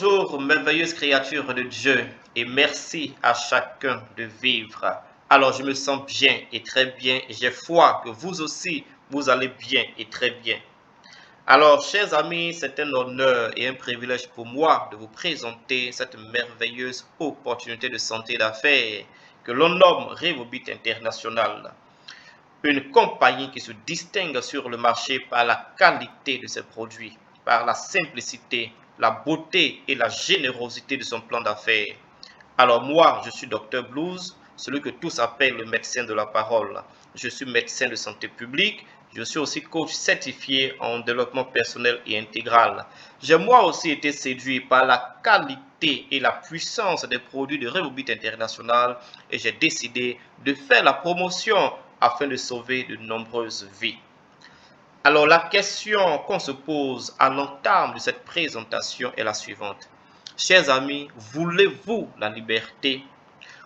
Bonjour, merveilleuse créature de Dieu, et merci à chacun de vivre. Alors, je me sens bien et très bien, et j'ai foi que vous aussi, vous allez bien et très bien. Alors, chers amis, c'est un honneur et un privilège pour moi de vous présenter cette merveilleuse opportunité de santé d'affaires que l'on nomme Revobit International. Une compagnie qui se distingue sur le marché par la qualité de ses produits, par la simplicité, la beauté et la générosité de son plan d'affaires. Alors moi, je suis Dr Blues, celui que tous appellent le médecin de la parole. Je suis médecin de santé publique, je suis aussi coach certifié en développement personnel et intégral. J'ai moi aussi été séduit par la qualité et la puissance des produits de Revobit International et j'ai décidé de faire la promotion afin de sauver de nombreuses vies. Alors la question qu'on se pose à l'entame de cette présentation est la suivante. Chers amis, voulez-vous la liberté?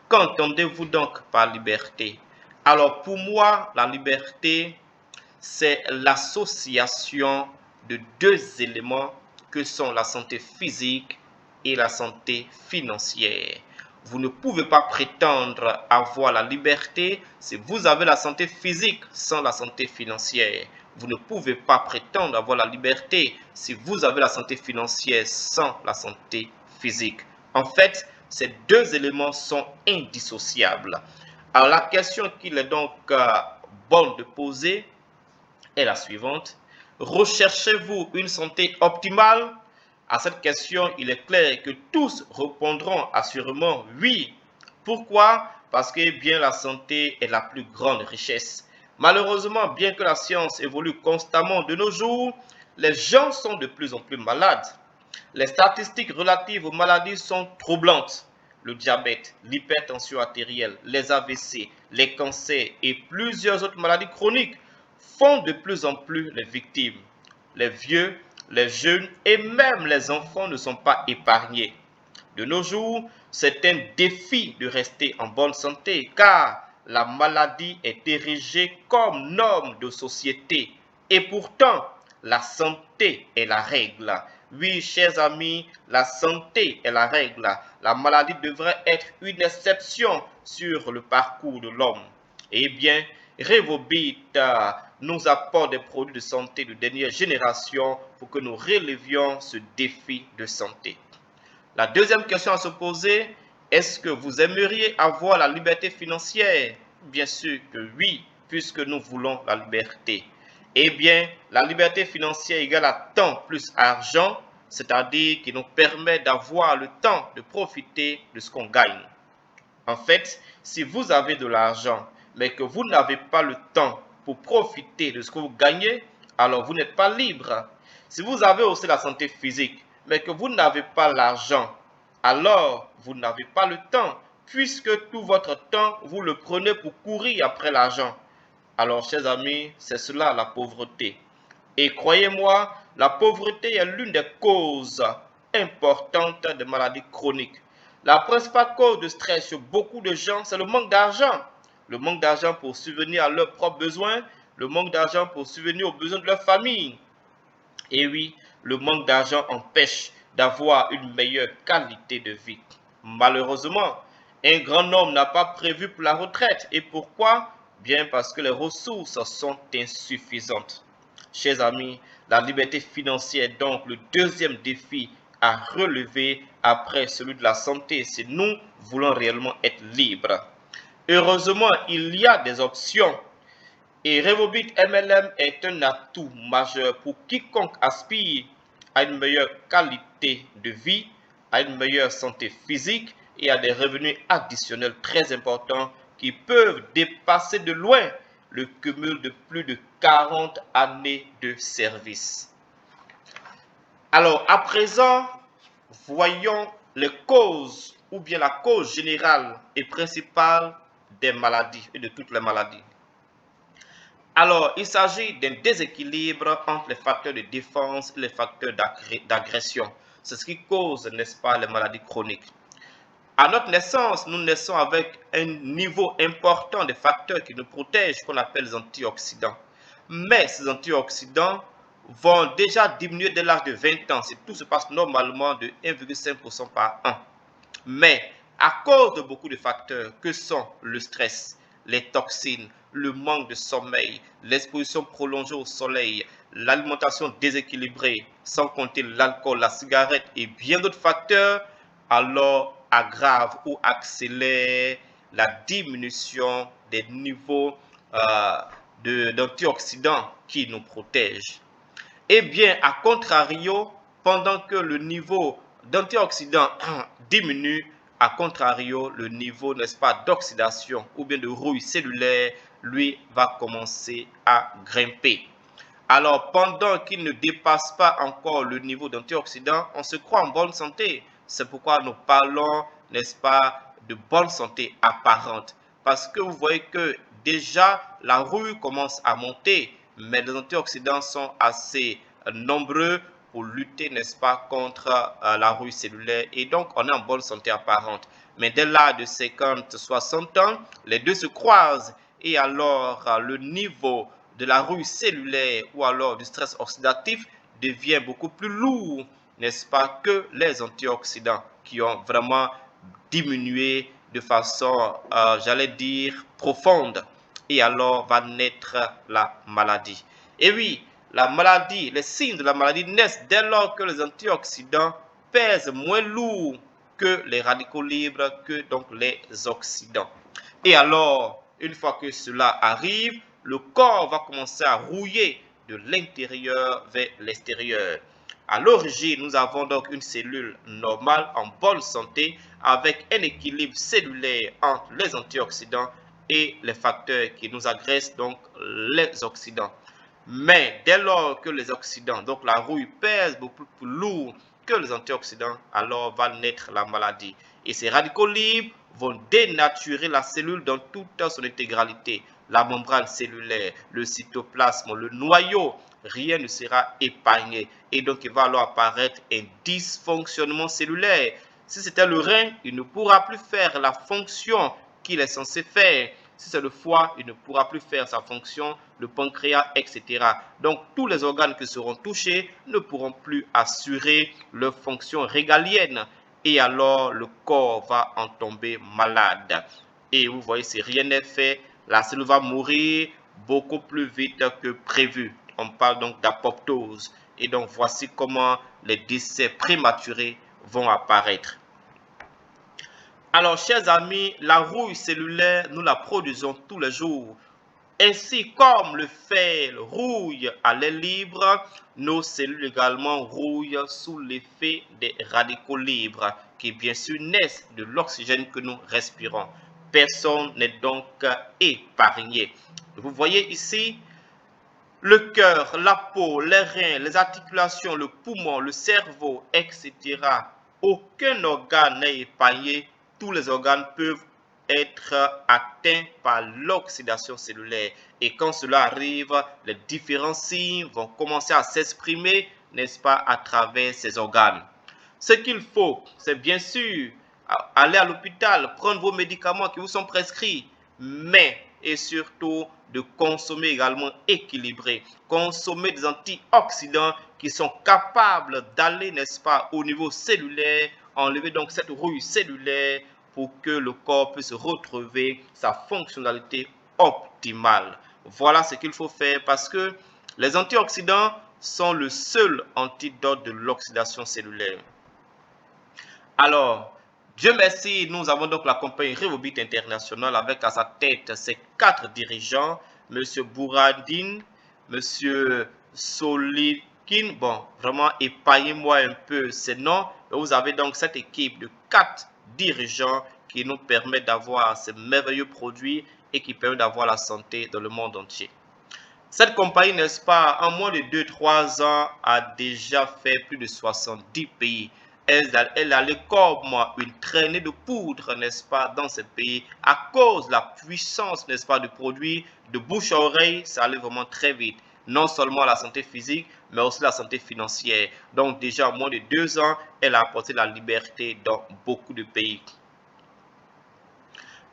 Qu'entendez-vous donc par liberté? Alors pour moi, la liberté, c'est l'association de deux éléments que sont la santé physique et la santé financière. Vous ne pouvez pas prétendre avoir la liberté si vous avez la santé physique sans la santé financière. Vous ne pouvez pas prétendre avoir la liberté si vous avez la santé financière sans la santé physique. En fait, ces deux éléments sont indissociables. Alors la question qu'il est donc bonne de poser est la suivante. Recherchez-vous une santé optimale? À cette question, il est clair que tous répondront assurément oui. Pourquoi? Parce que bien la santé est la plus grande richesse. Malheureusement, bien que la science évolue constamment de nos jours, les gens sont de plus en plus malades. Les statistiques relatives aux maladies sont troublantes. Le diabète, l'hypertension artérielle, les AVC, les cancers et plusieurs autres maladies chroniques font de plus en plus les victimes. Les vieux, les jeunes et même les enfants ne sont pas épargnés. De nos jours, c'est un défi de rester en bonne santé car la maladie est érigée comme norme de société. Et pourtant, la santé est la règle. Oui, chers amis, la santé est la règle. La maladie devrait être une exception sur le parcours de l'homme. Eh bien, Revobit nous apporte des produits de santé de dernière génération pour que nous relevions ce défi de santé. La deuxième question à se poser, est-ce que vous aimeriez avoir la liberté financière? Bien sûr que oui, puisque nous voulons la liberté. Eh bien, la liberté financière égale à temps plus argent, c'est-à-dire qui nous permet d'avoir le temps de profiter de ce qu'on gagne. En fait, si vous avez de l'argent, mais que vous n'avez pas le temps pour profiter de ce que vous gagnez, alors vous n'êtes pas libre. Si vous avez aussi la santé physique, mais que vous n'avez pas l'argent, alors vous n'avez pas le temps, puisque tout votre temps, vous le prenez pour courir après l'argent. Alors, chers amis, c'est cela la pauvreté. Et croyez-moi, la pauvreté est l'une des causes importantes des maladies chroniques. La principale cause de stress chez beaucoup de gens, c'est le manque d'argent. Le manque d'argent pour subvenir à leurs propres besoins, le manque d'argent pour subvenir aux besoins de leur famille. Et oui, le manque d'argent empêche d'avoir une meilleure qualité de vie. Malheureusement, un grand nombre n'a pas prévu pour la retraite. Et pourquoi? Bien parce que les ressources sont insuffisantes. Chers amis, la liberté financière est donc le deuxième défi à relever après celui de la santé si nous voulons réellement être libres. Heureusement, il y a des options et Revobit MLM est un atout majeur pour quiconque aspire à une meilleure qualité de vie, à une meilleure santé physique et à des revenus additionnels très importants qui peuvent dépasser de loin le cumul de plus de 40 années de service. Alors, à présent, voyons les causes ou bien la cause générale et principale des maladies et de toutes les maladies. Alors, il s'agit d'un déséquilibre entre les facteurs de défense et les facteurs d'agression. C'est ce qui cause, n'est-ce pas, les maladies chroniques. À notre naissance, nous naissons avec un niveau important de facteurs qui nous protègent, qu'on appelle les antioxydants. Mais ces antioxydants vont déjà diminuer dès l'âge de 20 ans. Tout se passe normalement de 1,5% par an. Mais à cause de beaucoup de facteurs que sont le stress, les toxines, le manque de sommeil, l'exposition prolongée au soleil, l'alimentation déséquilibrée, sans compter l'alcool, la cigarette et bien d'autres facteurs, alors aggrave ou accélère la diminution des niveaux d'antioxydants qui nous protègent. Eh bien, à contrario, pendant que le niveau d'antioxydants diminue, à contrario, le niveau, n'est-ce pas, d'oxydation ou bien de rouille cellulaire, lui, va commencer à grimper. Alors, pendant qu'il ne dépasse pas encore le niveau d'antioxydants, on se croit en bonne santé. C'est pourquoi nous parlons, n'est-ce pas, de bonne santé apparente. Parce que vous voyez que déjà, la rouille commence à monter, mais les antioxydants sont assez nombreux pour lutter, n'est-ce pas, contre la rouille cellulaire. Et donc, on est en bonne santé apparente. Mais dès l'âge de 50-60 ans, les deux se croisent. Et alors, le niveau de la rouille cellulaire ou alors du stress oxydatif devient beaucoup plus lourd, n'est-ce pas, que les antioxydants qui ont vraiment diminué de façon, j'allais dire, profonde. Et alors va naître la maladie. Et oui, la maladie, les signes de la maladie naissent dès lors que les antioxydants pèsent moins lourd que les radicaux libres, que donc les oxydants. Et alors, une fois que cela arrive, le corps va commencer à rouiller de l'intérieur vers l'extérieur. À l'origine, nous avons donc une cellule normale en bonne santé avec un équilibre cellulaire entre les antioxydants et les facteurs qui nous agressent, donc les oxydants. Mais dès lors que les oxydants, donc la rouille, pèse beaucoup plus lourd que les antioxydants, alors va naître la maladie. Et ces radicaux libres vont dénaturer la cellule dans toute son intégralité. La membrane cellulaire, le cytoplasme, le noyau, rien ne sera épargné. Et donc, il va alors apparaître un dysfonctionnement cellulaire. Si c'était le rein, il ne pourra plus faire la fonction qu'il est censé faire. Si c'est le foie, il ne pourra plus faire sa fonction, le pancréas, etc. Donc, tous les organes qui seront touchés ne pourront plus assurer leur fonction régalienne. Et alors, le corps va en tomber malade. Et vous voyez, si rien n'est fait, la cellule va mourir beaucoup plus vite que prévu. On parle donc d'apoptose. Et donc, voici comment les décès prématurés vont apparaître. Alors, chers amis, la rouille cellulaire, nous la produisons tous les jours. Ainsi comme le fer rouille à l'air libre, nos cellules également rouillent sous l'effet des radicaux libres qui bien sûr naissent de l'oxygène que nous respirons. Personne n'est donc épargné. Vous voyez ici, le cœur, la peau, les reins, les articulations, le poumon, le cerveau, etc. Aucun organe n'est épargné. Tous les organes peuvent être atteints par l'oxydation cellulaire. Et quand cela arrive, les différents signes vont commencer à s'exprimer, n'est-ce pas, à travers ces organes. Ce qu'il faut, c'est bien sûr aller à l'hôpital, prendre vos médicaments qui vous sont prescrits, mais et surtout de consommer également équilibré, consommer des antioxydants qui sont capables d'aller, n'est-ce pas, au niveau cellulaire, enlever donc cette rouille cellulaire pour que le corps puisse retrouver sa fonctionnalité optimale. Voilà ce qu'il faut faire parce que les antioxydants sont le seul antidote de l'oxydation cellulaire. Alors, Dieu merci, nous avons donc la compagnie Revobit International avec à sa tête ses 4 dirigeants, M. Bouradine, M. Solikin, bon, vraiment épaillez-moi un peu ces noms. Vous avez donc cette équipe de 4 dirigeants qui nous permet d'avoir ces merveilleux produits et qui permet d'avoir la santé dans le monde entier. Cette compagnie, n'est-ce pas, en moins de 2-3 ans, a déjà fait plus de 70 pays. Elle a comme une traînée de poudre, n'est-ce pas, dans ce pays, à cause de la puissance, n'est-ce pas, du produit, de bouche à oreille, ça allait vraiment très vite. Non seulement la santé physique, mais aussi la santé financière. Donc déjà, en moins de 2 ans, elle a apporté la liberté dans beaucoup de pays.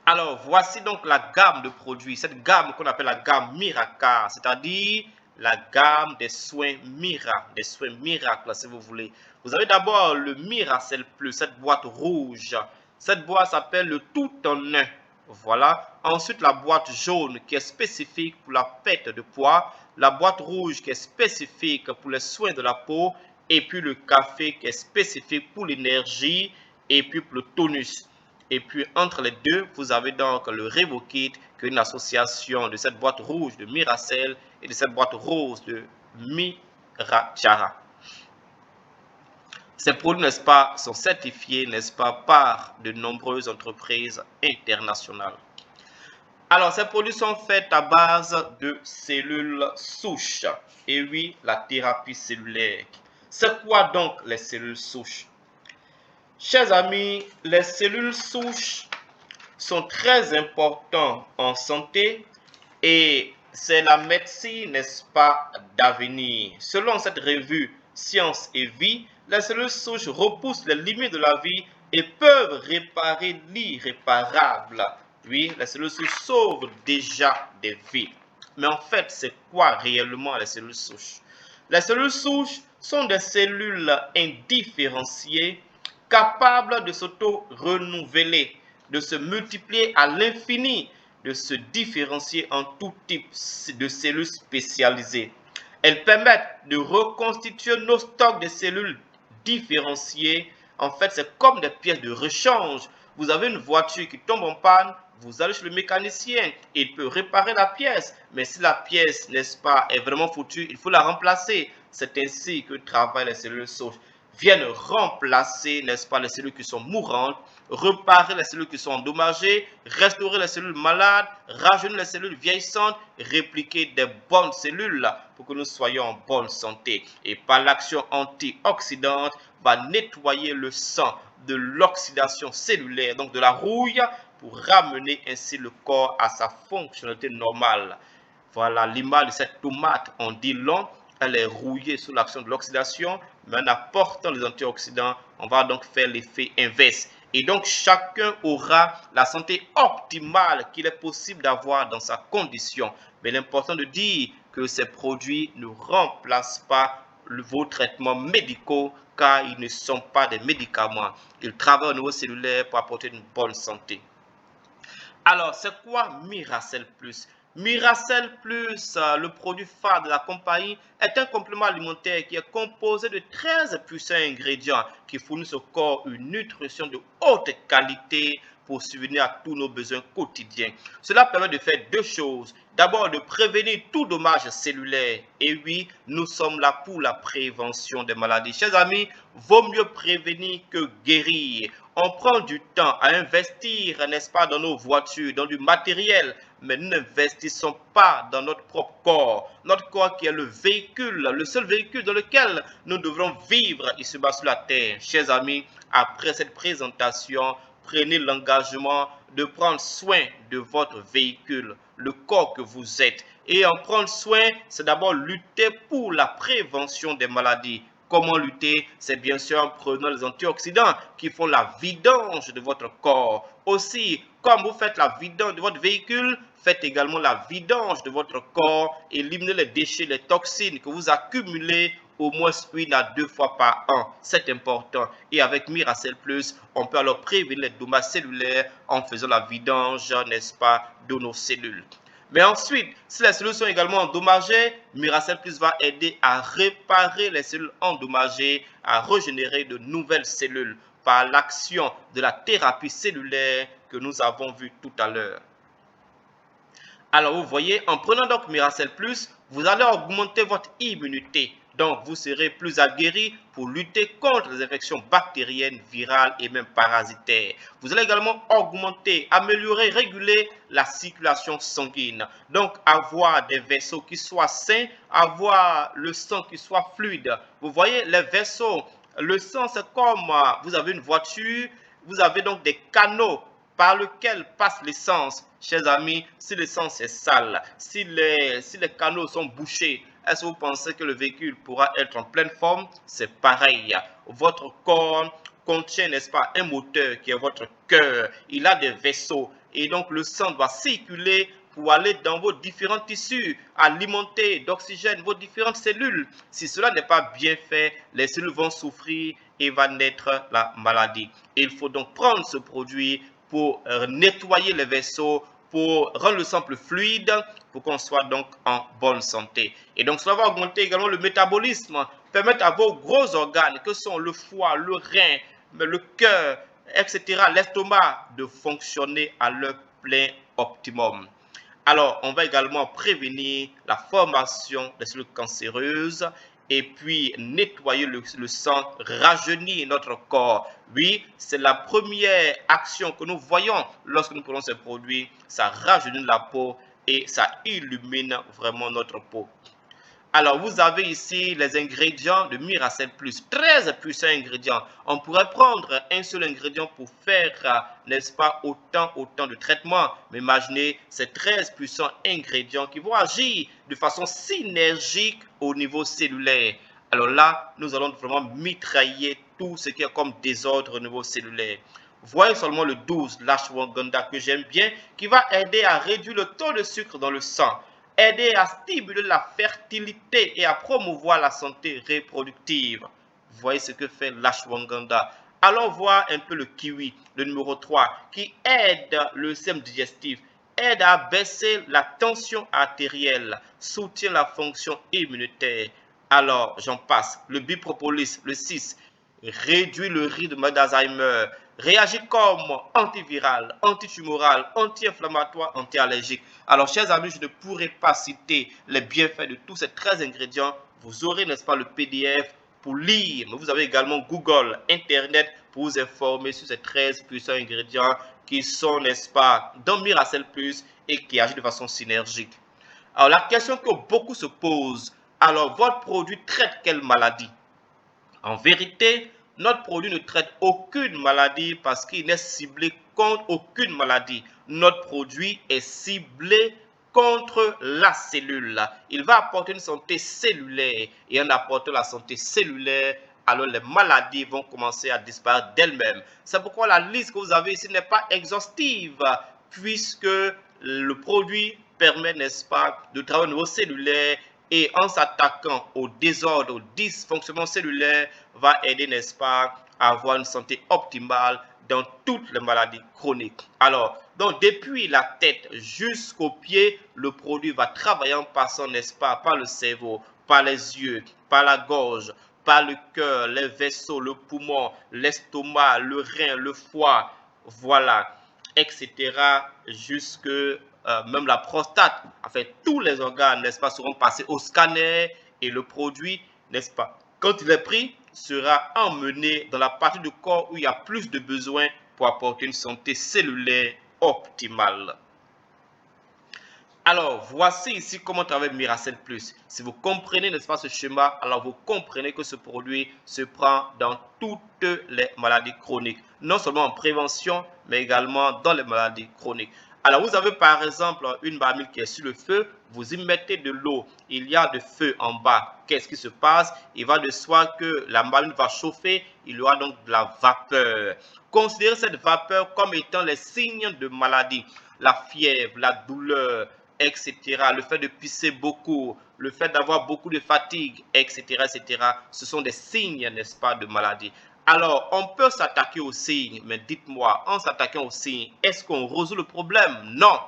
Alors, voici donc la gamme de produits, cette gamme qu'on appelle la gamme Miraca, c'est-à-dire la gamme des soins miracles, si vous voulez. Vous avez d'abord le Miracell Plus, cette boîte rouge. Cette boîte s'appelle le Tout en un. Voilà. Ensuite, la boîte jaune qui est spécifique pour la perte de poids. La boîte rouge qui est spécifique pour les soins de la peau. Et puis le café qui est spécifique pour l'énergie et puis pour le tonus. Et puis entre les deux, vous avez donc le Revokit, qui est une association de cette boîte rouge de Miracell et de cette boîte rose de Mirachara. Ces produits, n'est-ce pas, sont certifiés, n'est-ce pas, par de nombreuses entreprises internationales. Alors, ces produits sont faits à base de cellules souches. Et oui, la thérapie cellulaire. C'est quoi donc les cellules souches? Chers amis, les cellules souches sont très importantes en santé et c'est la médecine, n'est-ce pas, d'avenir. Selon cette revue Science et Vie, les cellules souches repoussent les limites de la vie et peuvent réparer l'irréparable. Oui, les cellules souches sauvent déjà des vies. Mais en fait, c'est quoi réellement les cellules souches? Les cellules souches sont des cellules indifférenciées capables de s'auto-renouveler, de se multiplier à l'infini, de se différencier en tout type de cellules spécialisées. Elles permettent de reconstituer nos stocks de cellules différenciées. En fait, c'est comme des pièces de rechange. Vous avez une voiture qui tombe en panne, vous allez chez le mécanicien, il peut réparer la pièce, mais si la pièce, n'est-ce pas, est vraiment foutue, il faut la remplacer. C'est ainsi que travaillent les cellules souches. Viennent remplacer, n'est-ce pas, les cellules qui sont mourantes, réparer les cellules qui sont endommagées, restaurer les cellules malades, rajeunir les cellules vieillissantes, répliquer des bonnes cellules pour que nous soyons en bonne santé. Et par l'action antioxydante, va nettoyer le sang de l'oxydation cellulaire, donc de la rouille, pour ramener ainsi le corps à sa fonctionnalité normale. Voilà l'image de cette tomate en dit long. Elle est rouillée sous l'action de l'oxydation, mais en apportant les antioxydants, on va donc faire l'effet inverse. Et donc, chacun aura la santé optimale qu'il est possible d'avoir dans sa condition. Mais l'important de dire que ces produits ne remplacent pas vos traitements médicaux, car ils ne sont pas des médicaments. Ils travaillent au niveau cellulaire pour apporter une bonne santé. Alors, c'est quoi Miracell Plus? Miracell Plus, le produit phare de la compagnie, est un complément alimentaire qui est composé de 13 puissants ingrédients qui fournissent au corps une nutrition de haute qualité pour subvenir à tous nos besoins quotidiens. Cela permet de faire deux choses. D'abord, de prévenir tout dommage cellulaire. Et oui, nous sommes là pour la prévention des maladies. Chers amis, vaut mieux prévenir que guérir. On prend du temps à investir, n'est-ce pas, dans nos voitures, dans du matériel, mais nous n'investissons pas dans notre propre corps. Notre corps qui est le véhicule, le seul véhicule dans lequel nous devrons vivre ici-bas sur la terre. Chers amis, après cette présentation, prenez l'engagement de prendre soin de votre véhicule, le corps que vous êtes. Et en prendre soin, c'est d'abord lutter pour la prévention des maladies. Comment lutter? C'est bien sûr en prenant les antioxydants qui font la vidange de votre corps. Aussi, comme vous faites la vidange de votre véhicule, faites également la vidange de votre corps. Éliminez les déchets, les toxines que vous accumulez au moins 1 à 2 fois par an. C'est important. Et avec Miracell Plus, on peut alors prévenir les dommages cellulaires en faisant la vidange, n'est-ce pas, de nos cellules. Mais ensuite, si les cellules sont également endommagées, Miracell Plus va aider à réparer les cellules endommagées, à régénérer de nouvelles cellules par l'action de la thérapie cellulaire que nous avons vue tout à l'heure. Alors vous voyez, en prenant donc Miracell Plus, vous allez augmenter votre immunité. Donc vous serez plus aguerri pour lutter contre les infections bactériennes, virales et même parasitaires. Vous allez également augmenter, améliorer, réguler la circulation sanguine. Donc avoir des vaisseaux qui soient sains, avoir le sang qui soit fluide. Vous voyez, les vaisseaux, le sang c'est comme vous avez une voiture, vous avez donc des canaux par lequel passe l'essence. Chers amis, si l'essence est sale, si les canaux sont bouchés, est-ce que vous pensez que le véhicule pourra être en pleine forme? C'est pareil. Votre corps contient, n'est-ce pas, un moteur qui est votre cœur. Il a des vaisseaux et donc le sang doit circuler pour aller dans vos différents tissus, alimenter d'oxygène vos différentes cellules. Si cela n'est pas bien fait, les cellules vont souffrir et va naître la maladie. Et il faut donc prendre ce produit pour nettoyer les vaisseaux, pour rendre le sang plus fluide, pour qu'on soit donc en bonne santé. Et donc cela va augmenter également le métabolisme, permettre à vos gros organes, que sont le foie, le rein, le cœur, etc., l'estomac, de fonctionner à leur plein optimum. Alors, on va également prévenir la formation des cellules cancéreuses et puis nettoyer le sang, rajeunir notre corps. Oui, c'est la première action que nous voyons lorsque nous prenons ces produits. Ça rajeunit la peau et ça illumine vraiment notre peau. Alors, vous avez ici les ingrédients de Miracel Plus. 13 puissants ingrédients. On pourrait prendre un seul ingrédient pour faire, n'est-ce pas, autant de traitements. Mais imaginez ces 13 puissants ingrédients qui vont agir de façon synergique au niveau cellulaire. Alors là, nous allons vraiment mitrailler tout ce qui est comme désordre au niveau cellulaire. Voyez seulement le 12, l'ashwagandha que j'aime bien, qui va aider à réduire le taux de sucre dans le sang, aider à stimuler la fertilité et à promouvoir la santé reproductive. Voyez ce que fait l'ashwagandha. Allons voir un peu le kiwi, le numéro 3, qui aide le système digestif, aide à baisser la tension artérielle, soutient la fonction immunitaire. Alors, j'en passe. Le bipropolis, le 6, réduit le rythme d'Alzheimer, réagit comme antiviral, antitumoral, anti-inflammatoire, anti-allergique. Alors, chers amis, je ne pourrai pas citer les bienfaits de tous ces 13 ingrédients. Vous aurez, n'est-ce pas, le PDF pour lire. Mais vous avez également Google, Internet pour vous informer sur ces 13 puissants ingrédients qui sont, n'est-ce pas, dans Miracel Plus et qui agissent de façon synergique. Alors, la question que beaucoup se posent, alors, votre produit traite quelle maladie? En vérité, notre produit ne traite aucune maladie parce qu'il n'est ciblé contre aucune maladie. Notre produit est ciblé contre la cellule. Il va apporter une santé cellulaire et en apportant la santé cellulaire, alors les maladies vont commencer à disparaître d'elles-mêmes. C'est pourquoi la liste que vous avez ici n'est pas exhaustive puisque le produit permet, n'est-ce pas, de travailler au niveau cellulaire et en s'attaquant au désordre, au dysfonctionnement cellulaire, va aider, n'est-ce pas, à avoir une santé optimale dans toutes les maladies chroniques. Alors, donc depuis la tête jusqu'aux pieds, le produit va travailler en passant, n'est-ce pas, par le cerveau, par les yeux, par la gorge, par le cœur, les vaisseaux, le poumon, l'estomac, le rein, le foie, voilà, etc. jusque même la prostate, en fait, tous les organes, n'est-ce pas, seront passés au scanner et le produit, n'est-ce pas, quand il est pris, sera emmené dans la partie du corps où il y a plus de besoins pour apporter une santé cellulaire optimale. Alors, voici ici comment travailler Miracel Plus. Si vous comprenez, n'est-ce pas, ce schéma, alors vous comprenez que ce produit se prend dans toutes les maladies chroniques. Non seulement en prévention, mais également dans les maladies chroniques. Alors, vous avez par exemple une marmite qui est sur le feu, vous y mettez de l'eau, il y a de feu en bas. Qu'est-ce qui se passe? Il va de soi que la marmite va chauffer, il y aura donc de la vapeur. Considérez cette vapeur comme étant les signes de maladie, la fièvre, la douleur, etc. Le fait de pisser beaucoup, le fait d'avoir beaucoup de fatigue, etc., etc. Ce sont des signes, n'est-ce pas, de maladie. Alors, on peut s'attaquer aux signes, mais dites-moi, en s'attaquant aux signes, est-ce qu'on résout le problème? Non.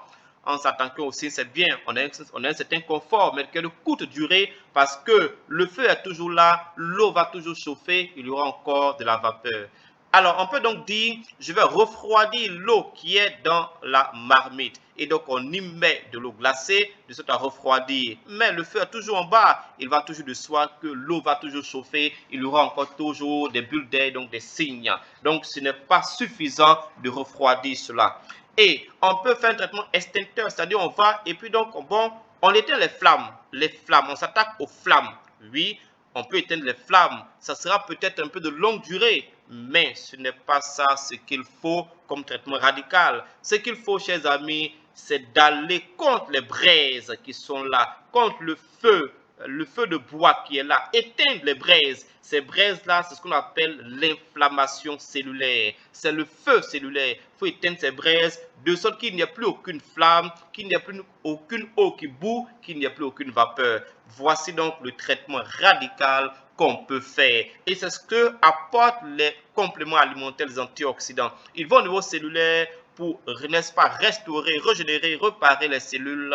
En s'attaquant aux signes, c'est bien, on a un certain confort, mais quelle courte durée, parce que le feu est toujours là, l'eau va toujours chauffer, il y aura encore de la vapeur. Alors, on peut donc dire, je vais refroidir l'eau qui est dans la marmite. Et donc, on y met de l'eau glacée, de sorte à refroidir. Mais le feu est toujours en bas. Il va toujours de soi que l'eau va toujours chauffer. Il y aura encore toujours des bulles d'air, donc des signes. Donc, ce n'est pas suffisant de refroidir cela. Et on peut faire un traitement extincteur, c'est-à-dire on va, et puis donc, bon, on éteint les flammes. Les flammes, on s'attaque aux flammes. Oui, on peut éteindre les flammes. Ça sera peut-être un peu de longue durée. Mais ce n'est pas ça ce qu'il faut comme traitement radical. Ce qu'il faut, chers amis, c'est d'aller contre les braises qui sont là, contre le feu de bois qui est là, éteindre les braises. Ces braises-là, c'est ce qu'on appelle l'inflammation cellulaire. C'est le feu cellulaire. Il faut éteindre ces braises de sorte qu'il n'y ait plus aucune flamme, qu'il n'y ait plus aucune eau qui bout, qu'il n'y ait plus aucune vapeur. Voici donc le traitement radical qu'on peut faire. Et c'est ce que apportent les compléments alimentaires, les antioxydants. Ils vont au niveau cellulaire pour, n'est-ce pas, restaurer, régénérer, réparer les cellules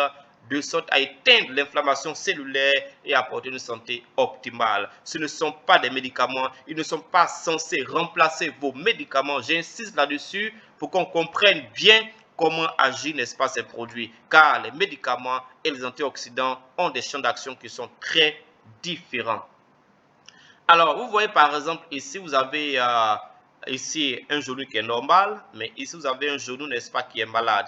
de sorte à éteindre l'inflammation cellulaire et apporter une santé optimale. Ce ne sont pas des médicaments, ils ne sont pas censés remplacer vos médicaments. J'insiste là-dessus pour qu'on comprenne bien comment agir, n'est-ce pas, ces produits. Car les médicaments et les antioxydants ont des champs d'action qui sont très différents. Alors, vous voyez par exemple, ici, vous avez ici un genou qui est normal, mais ici, vous avez un genou, n'est-ce pas, qui est malade.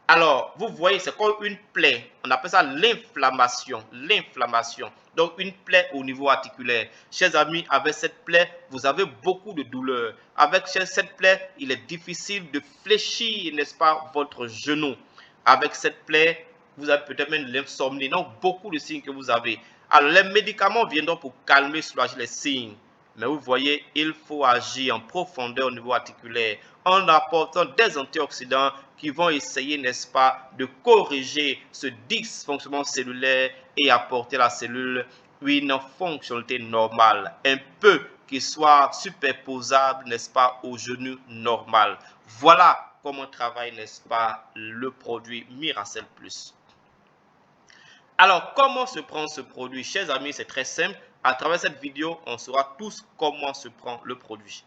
Alors, vous voyez, c'est comme une plaie. On appelle ça l'inflammation. L'inflammation. Donc, une plaie au niveau articulaire. Chers amis, avec cette plaie, vous avez beaucoup de douleur. Avec cette plaie, il est difficile de fléchir, n'est-ce pas, votre genou. Avec cette plaie, vous avez peut-être même l'insomnie. Donc, beaucoup de signes que vous avez. Alors, les médicaments viendront pour calmer, soulager les signes. Mais vous voyez, il faut agir en profondeur au niveau articulaire en apportant des antioxydants qui vont essayer, n'est-ce pas, de corriger ce dysfonctionnement cellulaire et apporter à la cellule une fonctionnalité normale, un peu qui soit superposable, n'est-ce pas, au genou normal. Voilà comment travaille, n'est-ce pas, le produit Miracell Plus. Alors, comment se prend ce produit? Chers amis, c'est très simple. À travers cette vidéo, on saura tous comment se prend le produit.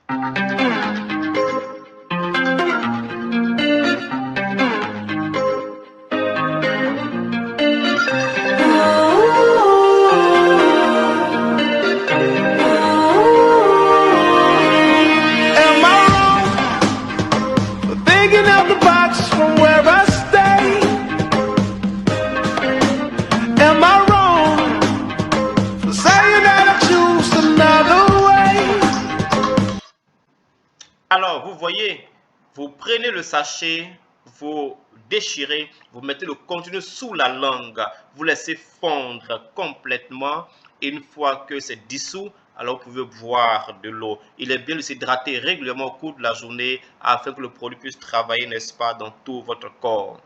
Alors, vous voyez, vous prenez le sachet, vous déchirez, vous mettez le contenu sous la langue, vous laissez fondre complètement. Et une fois que c'est dissous, alors vous pouvez boire de l'eau. Il est bien de s'hydrater régulièrement au cours de la journée afin que le produit puisse travailler, n'est-ce pas, dans tout votre corps.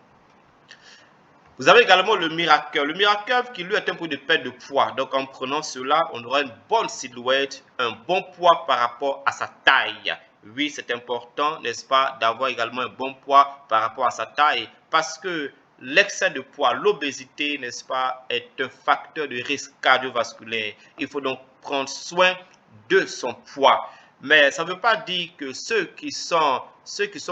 Vous avez également le Miracle. Le Miracle qui lui est un produit de perte de poids. Donc en prenant cela, on aura une bonne silhouette, un bon poids par rapport à sa taille. Oui, c'est important, n'est-ce pas, d'avoir également un bon poids par rapport à sa taille parce que l'excès de poids, l'obésité, n'est-ce pas, est un facteur de risque cardiovasculaire. Il faut donc prendre soin de son poids. Mais ça ne veut pas dire que ceux qui sont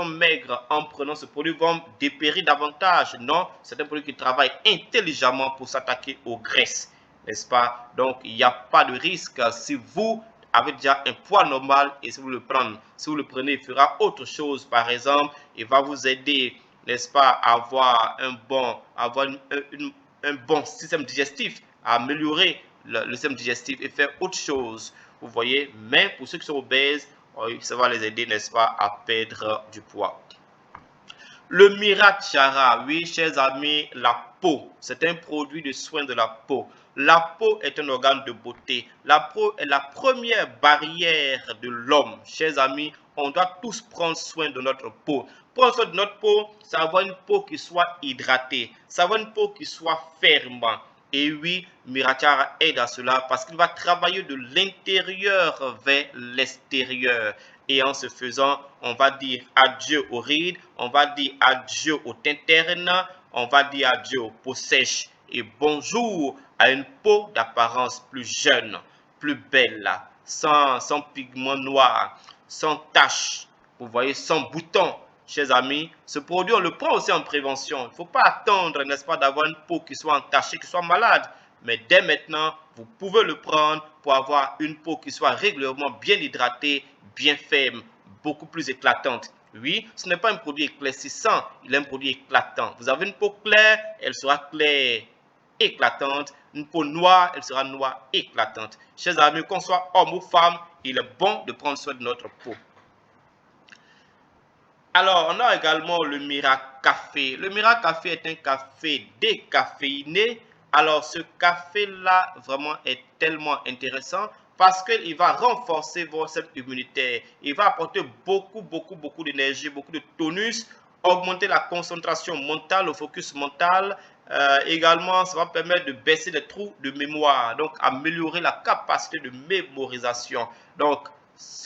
maigres en prenant ce produit vont dépérir davantage. Non, c'est un produit qui travaille intelligemment pour s'attaquer aux graisses, n'est-ce pas? Donc, il n'y a pas de risque si vous avez déjà un poids normal et si vous le prenez. Si vous le prenez, il fera autre chose. Par exemple, il va vous aider, n'est-ce pas, à avoir un bon système digestif, à améliorer le système digestif et faire autre chose. Vous voyez, mais pour ceux qui sont obèses, ça va les aider, n'est-ce pas, à perdre du poids. Le Mirachara, oui, chers amis, la peau, c'est un produit de soin de la peau. La peau est un organe de beauté. La peau est la première barrière de l'homme. Chers amis, on doit tous prendre soin de notre peau. Prendre soin de notre peau, c'est avoir une peau qui soit hydratée, c'est avoir une peau qui soit ferme. Et oui, Mirachara aide à cela parce qu'il va travailler de l'intérieur vers l'extérieur. Et en ce faisant, on va dire adieu aux rides, on va dire adieu aux teintes ternes, on va dire adieu aux peaux sèches et bonjour à une peau d'apparence plus jeune, plus belle, sans pigments noirs, sans taches, vous voyez, sans boutons. Chers amis, ce produit, on le prend aussi en prévention. Il ne faut pas attendre, n'est-ce pas, d'avoir une peau qui soit entachée, qui soit malade. Mais dès maintenant, vous pouvez le prendre pour avoir une peau qui soit régulièrement bien hydratée, bien ferme, beaucoup plus éclatante. Oui, ce n'est pas un produit éclaircissant, il est un produit éclatant. Vous avez une peau claire, elle sera claire, éclatante. Une peau noire, elle sera noire, éclatante. Chers amis, qu'on soit homme ou femme, il est bon de prendre soin de notre peau. Alors, on a également le Miracafé. Le Miracafé est un café décaféiné Alors, ce café-là, vraiment, est tellement intéressant parce qu'il va renforcer votre système immunitaire. Il va apporter beaucoup d'énergie, beaucoup de tonus, augmenter la concentration mentale, le focus mental. Également, ça va permettre de baisser les trous de mémoire, donc améliorer la capacité de mémorisation. Donc,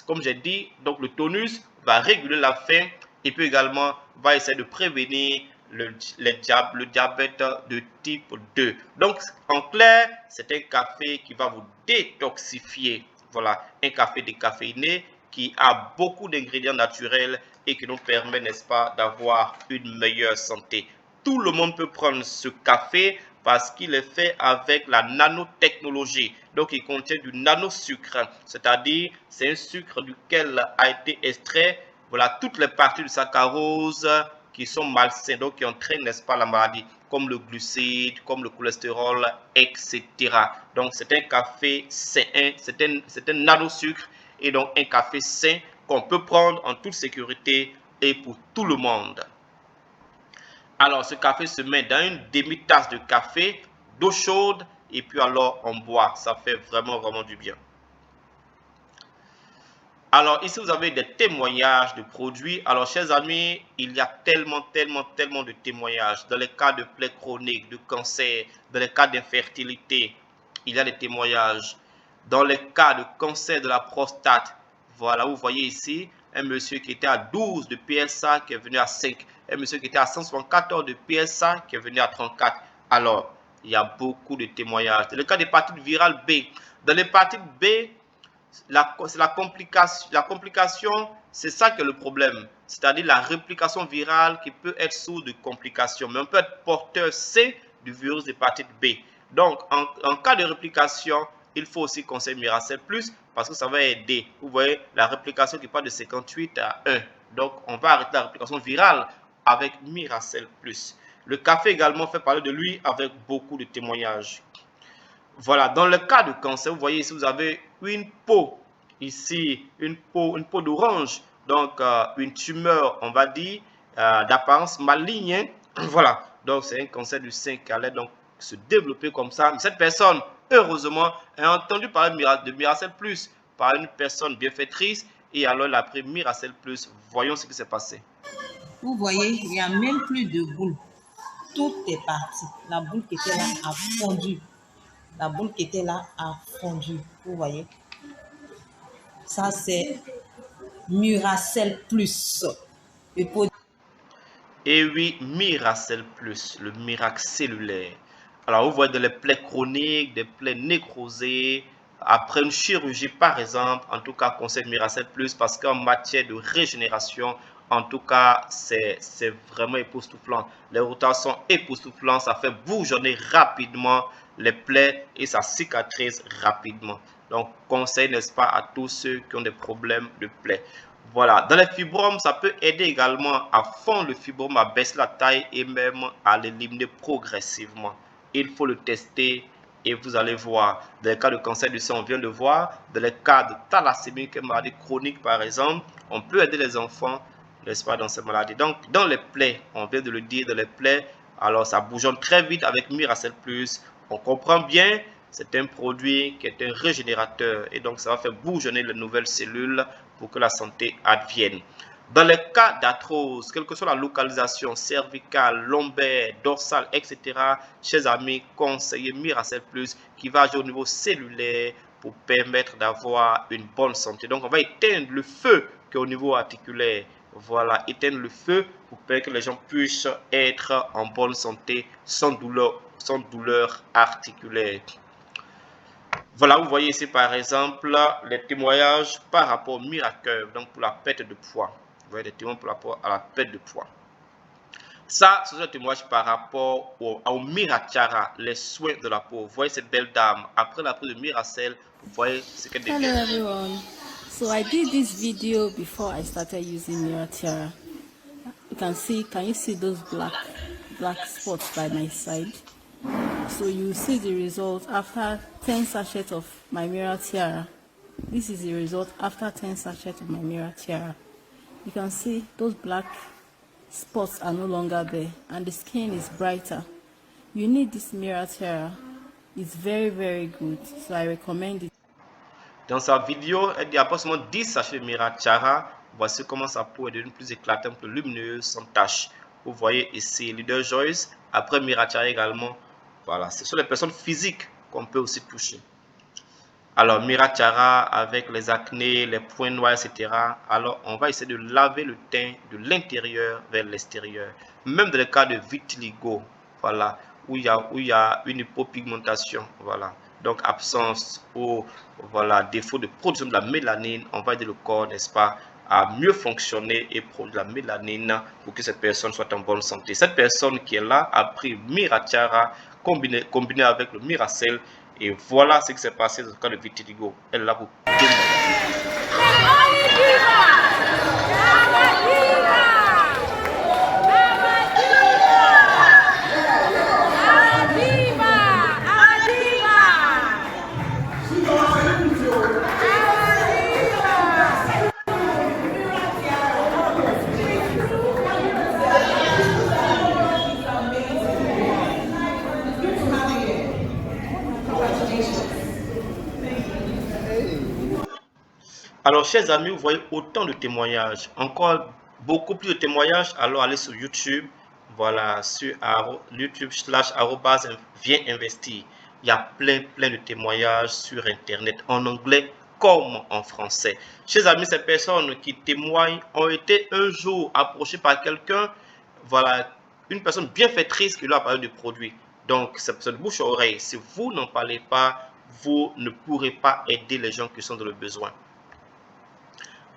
comme j'ai dit, donc le tonus va réguler la faim et puis également va essayer de prévenir le diabète de type 2. Donc, en clair, c'est un café qui va vous détoxifier. Voilà, un café décaféiné qui a beaucoup d'ingrédients naturels et qui nous permet, n'est-ce pas, d'avoir une meilleure santé. Tout le monde peut prendre ce café parce qu'il est fait avec la nanotechnologie. Donc, il contient du nanosucre, c'est-à-dire c'est un sucre duquel a été extrait, voilà, toutes les parties du saccharose qui sont malsains, donc qui entraînent, n'est-ce pas, la maladie, comme le glucide, comme le cholestérol, etc. Donc, c'est un café sain, c'est un nanosucre et donc un café sain qu'on peut prendre en toute sécurité et pour tout le monde. Alors, ce café se met dans une demi-tasse de café, d'eau chaude, et puis alors on boit. Ça fait vraiment du bien. Alors, ici, vous avez des témoignages de produits. Alors, chers amis, il y a tellement de témoignages. Dans les cas de plaies chroniques, de cancer, dans les cas d'infertilité, il y a des témoignages. Dans les cas de cancer de la prostate, voilà, vous voyez ici, un monsieur qui était à 12 de PSA qui est venu à 5. Un monsieur qui était à 174 de PSA qui est venu à 34. Alors, il y a beaucoup de témoignages. Dans le cas d'hépatite virale B, dans l'hépatite B, la complication, c'est ça qui est le problème. C'est-à-dire la réplication virale qui peut être source de complications. Mais on peut être porteur C du virus d'hépatite B. Donc, en cas de réplication, il faut aussi conseiller Miracel Plus parce que ça va aider. Vous voyez, la réplication qui passe de 58 à 1. Donc, on va arrêter la réplication virale avec Miracel Plus. Le café également fait parler de lui avec beaucoup de témoignages. Voilà, dans le cas de cancer, vous voyez ici, vous avez une peau, ici, une peau d'orange, donc une tumeur, on va dire, d'apparence maligne. Voilà, donc c'est un cancer du sein qui allait donc se développer comme ça. Mais cette personne, heureusement, a entendu parler de Miracel Plus par une personne bienfaitrice et alors elle a pris Miracel Plus. Voyons ce qui s'est passé. Vous voyez, il n'y a même plus de boule. Tout est parti. La boule qui était là a fondu. La boule qui était là a fondu. Vous voyez. Ça, c'est Miracel Plus. Et oui, Miracel Plus, le miracle cellulaire. Alors, vous voyez dans les plaies chroniques, des plaies nécrosées, après une chirurgie par exemple, en tout cas, conseil Miracel Plus parce qu'en matière de régénération, en tout cas, c'est vraiment époustouflant. Les rotations sont époustouflants, ça fait bourgeonner rapidement les plaies et ça cicatrise rapidement. Donc, conseil, n'est-ce pas, à tous ceux qui ont des problèmes de plaies. Voilà, dans les fibromes, ça peut aider également à fondre le fibrome, à baisser la taille et même à l'éliminer progressivement. Il faut le tester et vous allez voir. Dans les cas de cancer du sein, on vient de voir. Dans les cas de thalassémie, qui est une maladie chronique par exemple, on peut aider les enfants, n'est-ce pas, dans ces maladies. Donc, dans les plaies, on vient de le dire, dans les plaies, alors ça bougeonne très vite avec Miracel Plus. On comprend bien, c'est un produit qui est un régénérateur et donc ça va faire bourgeonner les nouvelles cellules pour que la santé advienne. Dans les cas d'arthrose, quelle que soit la localisation cervicale, lombaire, dorsale, etc., chers amis, conseillez Miracel Plus qui va agir au niveau cellulaire pour permettre d'avoir une bonne santé. Donc, on va éteindre le feu qui est au niveau articulaire. Voilà, éteindre le feu pour permettre que les gens puissent être en bonne santé sans douleur articulaire. Voilà, vous voyez ici par exemple les témoignages par rapport au miracle, donc pour la perte de poids. Vous voyez des témoignages par rapport à la perte de poids. Ça, ce sont des témoignages par rapport au Mirachara, les soins de la peau. Vous voyez cette belle dame, après la prise de Miracel, vous voyez ce qu'elle devient. Hello everyone. So I did this video before I started using Miratiara. Can you see those black spots by my side? So you see the result after 10 sachets of my Miratiara. This is the result after 10 sachets of my Miratiara. You can see those black spots are no longer there and the skin is brighter. You need this Miratiera. It's very, very good. So I recommend it. Dans sa vidéo, elle dit après seulement 10 sachets de Miratiera, voici comment sa peau est devenue plus éclatante, plus lumineuse, sans tache. Vous voyez ici Leader Joyce, après Miratiera également. Voilà, ce sont les personnes physiques qu'on peut aussi toucher. Alors, Miratiera avec les acnés, les points noirs, etc. Alors, on va essayer de laver le teint de l'intérieur vers l'extérieur. Même dans le cas de vitiligo, voilà, où il y a une hypopigmentation, voilà. Donc, absence ou voilà, défaut de production de la mélanine, on va aider le corps, n'est-ce pas, à mieux fonctionner et produire la mélanine pour que cette personne soit en bonne santé. Cette personne qui est là a pris Miratiera combiné avec le Miracel. Et voilà ce qui s'est passé dans le cas de vitiligo. Elle l'a pour Alors, chers amis, vous voyez autant de témoignages, encore beaucoup plus de témoignages. Alors, allez sur YouTube, voilà, sur YouTube /viens investir. Il y a plein de témoignages sur Internet, en anglais comme en français. Chers amis, ces personnes qui témoignent ont été un jour approchées par quelqu'un, voilà, une personne bienfaitrice qui leur a parlé du produit. Donc, c'est personne bouche à oreille. Si vous n'en parlez pas, vous ne pourrez pas aider les gens qui sont dans le besoin.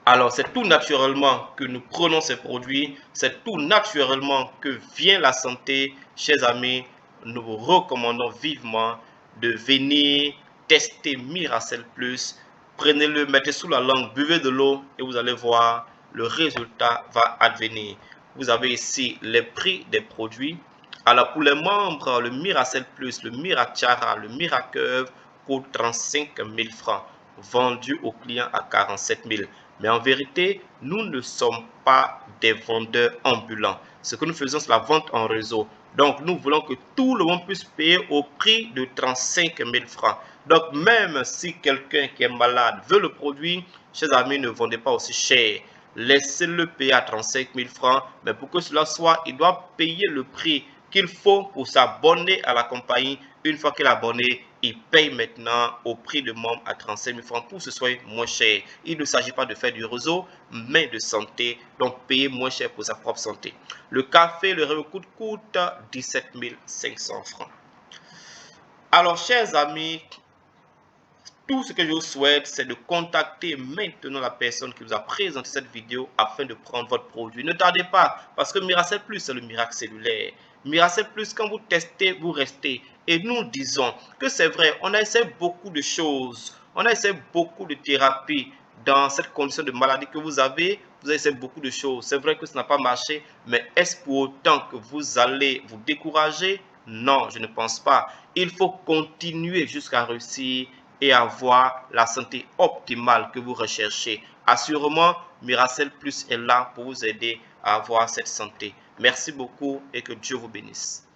Alors, c'est tout naturellement que nous prenons ces produits, c'est tout naturellement que vient la santé. Chers amis, nous vous recommandons vivement de venir tester Miracel Plus. Prenez-le, mettez sous la langue, buvez de l'eau et vous allez voir, le résultat va advenir. Vous avez ici les prix des produits. Alors, pour les membres, le Miracel Plus, le Miratiara, le Miracurve coûte 35 000 francs, vendu aux clients à 47 000. Mais en vérité, nous ne sommes pas des vendeurs ambulants. Ce que nous faisons, c'est la vente en réseau. Donc, nous voulons que tout le monde puisse payer au prix de 35 000 francs. Donc, même si quelqu'un qui est malade veut le produit, chers amis, ne vendez pas aussi cher. Laissez-le payer à 35 000 francs. Mais pour que cela soit, il doit payer le prix qu'il faut pour s'abonner à la compagnie. Une fois qu'il est abonné, il paye maintenant au prix de membre à 35 000 francs pour que ce soit moins cher. Il ne s'agit pas de faire du réseau, mais de santé. Donc, payer moins cher pour sa propre santé. Le café, le réveil coûte 17 500 francs. Alors, chers amis, tout ce que je vous souhaite, c'est de contacter maintenant la personne qui vous a présenté cette vidéo afin de prendre votre produit. Ne tardez pas, parce que Miracel Plus, c'est le miracle cellulaire. Miracel Plus, quand vous testez, vous restez. Et nous disons que c'est vrai, on a essayé beaucoup de choses. On a essayé beaucoup de thérapies dans cette condition de maladie que vous avez. Vous avez essayé beaucoup de choses. C'est vrai que ça n'a pas marché, mais est-ce pour autant que vous allez vous décourager? Non, je ne pense pas. Il faut continuer jusqu'à réussir et avoir la santé optimale que vous recherchez. Assurément, Miracel Plus est là pour vous aider à avoir cette santé. Merci beaucoup et que Dieu vous bénisse.